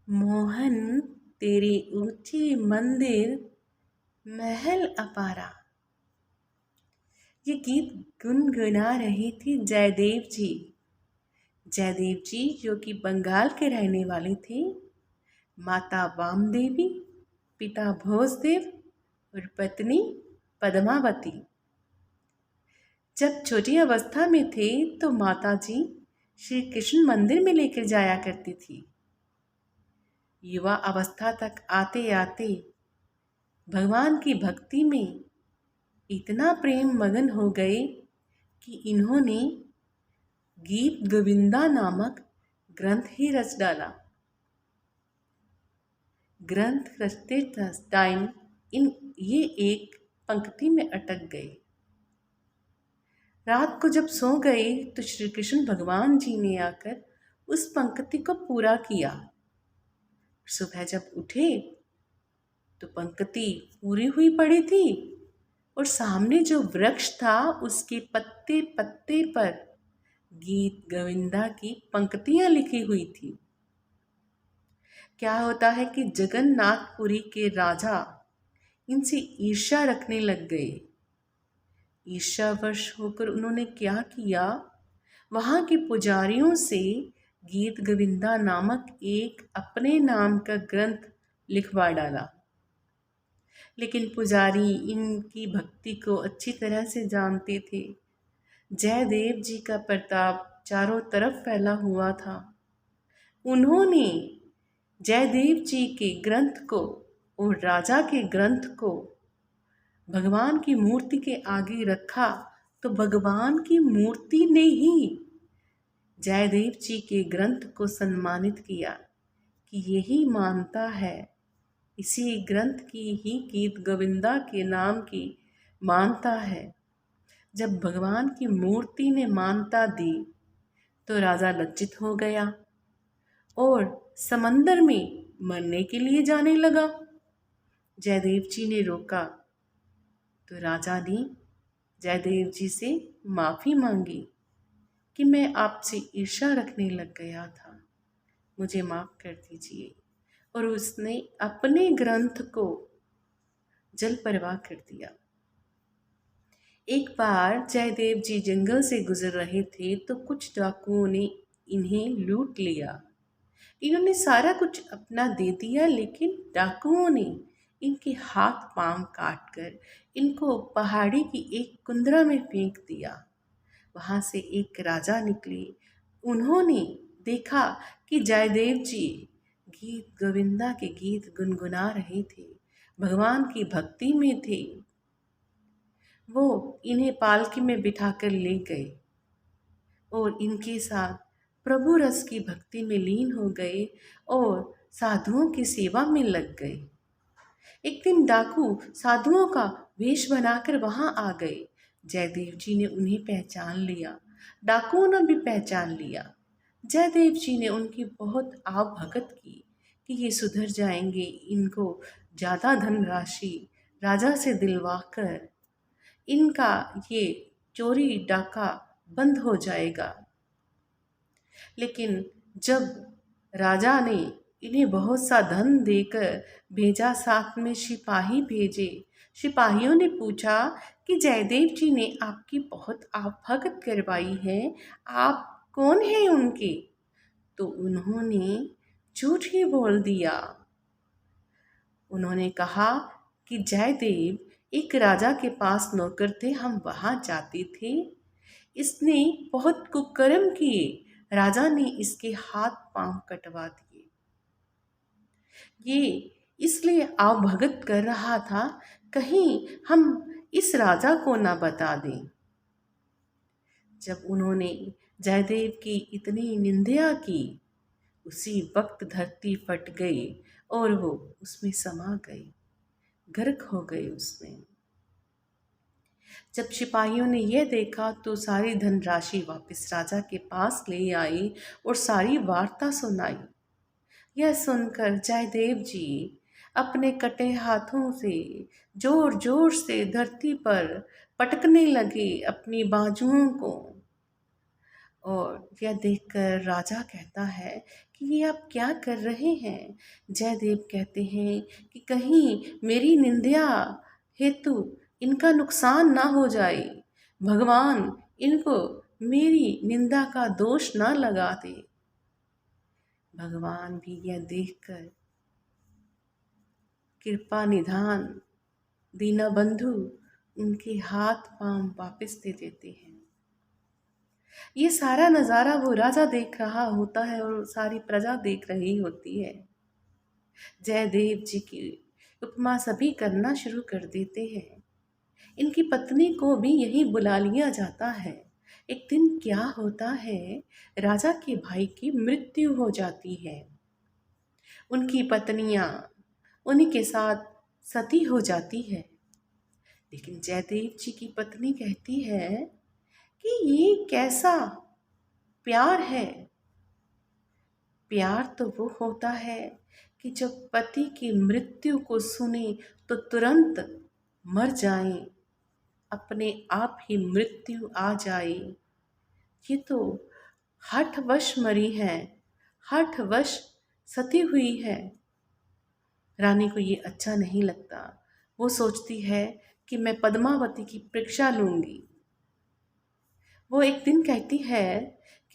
मोहन तेरी ऊंची मंदिर महल अपारा। ये गीत गुनगुना रही थी जयदेव जी। जयदेव जी जो कि बंगाल के रहने वाले थे। माता वामदेवी, पिता भोजदेव और पत्नी पद्मावती। जब छोटी अवस्था में थे तो माता जी श्री कृष्ण मंदिर में लेकर जाया करती थी। युवा अवस्था तक आते आते भगवान की भक्ति में इतना प्रेम मगन हो गए कि इन्होंने गीत गोविंदा नामक ग्रंथ ही रच डाला। ग्रंथ रचते टाइम ये एक पंक्ति में अटक गए। रात को जब सो गए तो श्री कृष्ण भगवान जी ने आकर उस पंक्ति को पूरा किया। सुबह जब उठे तो पंक्ति पूरी हुई पड़ी थी और सामने जो वृक्ष था उसके पत्ते पत्ते पर गीत गोविंदा की पंक्तियां लिखी हुई थी। क्या होता है कि जगन्नाथपुरी के राजा इनसे ईर्ष्या रखने लग गए। ईर्ष्यावश होकर उन्होंने क्या किया, वहां के पुजारियों से गीत गोविंदा नामक एक अपने नाम का ग्रंथ लिखवा डाला। लेकिन पुजारी इनकी भक्ति को अच्छी तरह से जानते थे। जयदेव जी का प्रताप चारों तरफ फैला हुआ था। उन्होंने जयदेव जी के ग्रंथ को और राजा के ग्रंथ को भगवान की मूर्ति के आगे रखा तो भगवान की मूर्ति ने ही जयदेव जी के ग्रंथ को सम्मानित किया कि यही मानता है, इसी ग्रंथ की ही गीत गोविंदा के नाम की मानता है। जब भगवान की मूर्ति ने मान्यता दी तो राजा लज्जित हो गया और समंदर में मरने के लिए जाने लगा। जयदेव जी ने रोका तो राजा ने जयदेव जी से माफ़ी मांगी कि मैं आपसे ईर्ष्या रखने लग गया था, मुझे माफ़ कर दीजिए। और उसने अपने ग्रंथ को जल प्रवाह कर दिया। एक बार जयदेव जी जंगल से गुजर रहे थे तो कुछ डाकुओं ने इन्हें लूट लिया। इन्होंने सारा कुछ अपना दे दिया, लेकिन डाकुओं ने इनके हाथ पांव काट कर इनको पहाड़ी की एक कुंदरा में फेंक दिया। वहां से एक राजा निकले। उन्होंने देखा कि जयदेव जी गीत गोविंदा के गीत गुनगुना रहे थे, भगवान की भक्ति में थे। वो इन्हें पालकी में बिठाकर ले गए और इनके साथ प्रभु रस की भक्ति में लीन हो गए और साधुओं की सेवा में लग गए। एक दिन डाकू साधुओं का वेश बनाकर वहां आ गए। जयदेव जी ने उन्हें पहचान लिया, डाकुओं ने भी पहचान लिया। जयदेव जी ने उनकी बहुत आव भगत की कि ये सुधर जाएंगे, इनको ज़्यादा धनराशि राजा से दिलवाकर इनका ये चोरी डाका बंद हो जाएगा। लेकिन जब राजा ने इन्हें बहुत सा धन देकर भेजा, साथ में सिपाही भेजे, सिपाहियों ने पूछा कि जयदेव जी ने आपकी बहुत आभगत करवाई है, आप कौन हैं उनके? तो उन्होंने झूठ ही बोल दिया। उन्होंने कहा कि जयदेव एक राजा के पास नौकर थे, हम वहां जाते थे, इसने बहुत कुकर्म किए, राजा ने इसके हाथ पांव कटवा दिए। ये इसलिए आवभगत कर रहा था, कहीं हम इस राजा को ना बता दें। जब उन्होंने जयदेव की इतनी निंदा की, उसी वक्त धरती फट गई और वो उसमें समा गई, गर्क हो गए उसमें। जब सिपाहियों ने यह देखा तो सारी धनराशि वापस राजा के पास ले आई और सारी वार्ता सुनाई। यह सुनकर जयदेव जी अपने कटे हाथों से जोर जोर से धरती पर पटकने लगे अपनी बाजुओं को और यह देखकर राजा कहता है कि ये आप क्या कर रहे हैं। जयदेव कहते हैं कि कहीं मेरी निंदा हेतु इनका नुकसान ना हो जाए, भगवान इनको मेरी निंदा का दोष ना लगा दे। भगवान भी यह देखकर कृपा निधान दीनबंधु उनके हाथ पांव वापस दे देते हैं। ये सारा नज़ारा वो राजा देख रहा होता है और सारी प्रजा देख रही होती है। जयदेव जी की उपमा सभी करना शुरू कर देते हैं। इनकी पत्नी को भी यहीं बुला लिया जाता है। एक दिन क्या होता है, राजा के भाई की मृत्यु हो जाती है। उनकी पत्नियां उन्हीं के साथ सती हो जाती है। लेकिन जयदेव जी की पत्नी कहती है कि ये कैसा प्यार है। प्यार तो वो होता है कि जब पति की मृत्यु को सुने तो तुरंत मर जाए, अपने आप ही मृत्यु आ जाए। ये तो हठवश मरी है, हठवश सती हुई है। रानी को ये अच्छा नहीं लगता। वो सोचती है कि मैं पद्मावती की परीक्षा लूंगी। वो एक दिन कहती है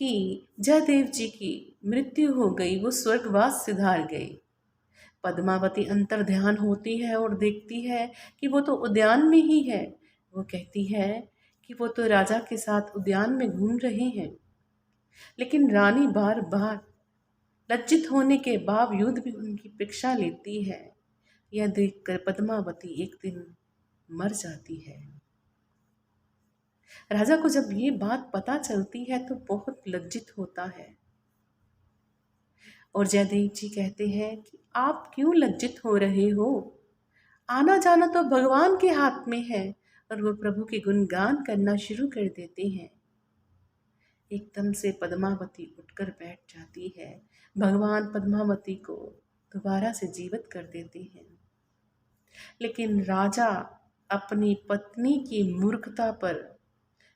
कि जयदेव जी की मृत्यु हो गई, वो स्वर्गवास सिधार गई। पद्मावती अंतर ध्यान होती है और देखती है कि वो तो उद्यान में ही है। वो कहती है कि वो तो राजा के साथ उद्यान में घूम रहे हैं। लेकिन रानी बार बार लज्जित होने के बावजूद भी उनकी परीक्षा लेती है। यह देखकर पद्मावती एक दिन मर जाती है। राजा को जब ये बात पता चलती है तो बहुत लज्जित होता है और जयदेव जी कहते हैं कि आप क्यों लज्जित हो रहे हो, आना जाना तो भगवान के हाथ में है। और वो प्रभु के गुणगान करना शुरू कर देते हैं। एकदम से पद्मावती उठकर बैठ जाती है। भगवान पद्मावती को दोबारा से जीवित कर देते हैं। लेकिन राजा अपनी पत्नी की मूर्खता पर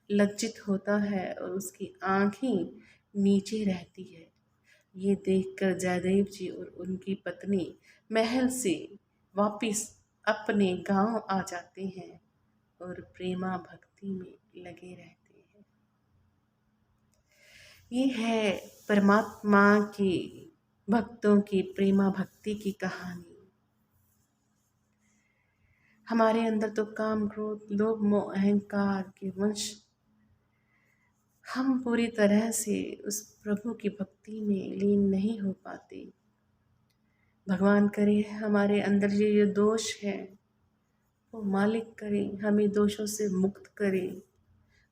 लज्जित होता है और उसकी आंखें नीचे रहती है। ये देखकर जयदेव जी और उनकी पत्नी महल से वापिस अपने गांव आ जाते हैं और प्रेमा भक्ति में लगे रहते हैं। ये है परमात्मा के भक्तों की प्रेमा भक्ति की कहानी। हमारे अंदर तो काम, क्रोध, लोभ, मोह, अहंकार के वंश, हम पूरी तरह से उस प्रभु की भक्ति में लीन नहीं हो पाते। भगवान करे हमारे अंदर ये दोष है वो मालिक करें, हमें दोषों से मुक्त करें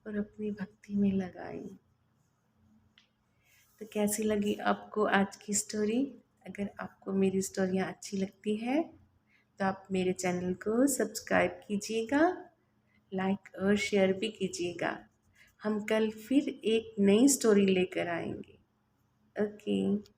और अपनी भक्ति में लगाएं। तो कैसी लगी आपको आज की स्टोरी? अगर आपको मेरी स्टोरियाँ अच्छी लगती है तो आप मेरे चैनल को सब्सक्राइब कीजिएगा, लाइक और शेयर भी कीजिएगा। हम कल फिर एक नई स्टोरी लेकर आएंगे। ओके।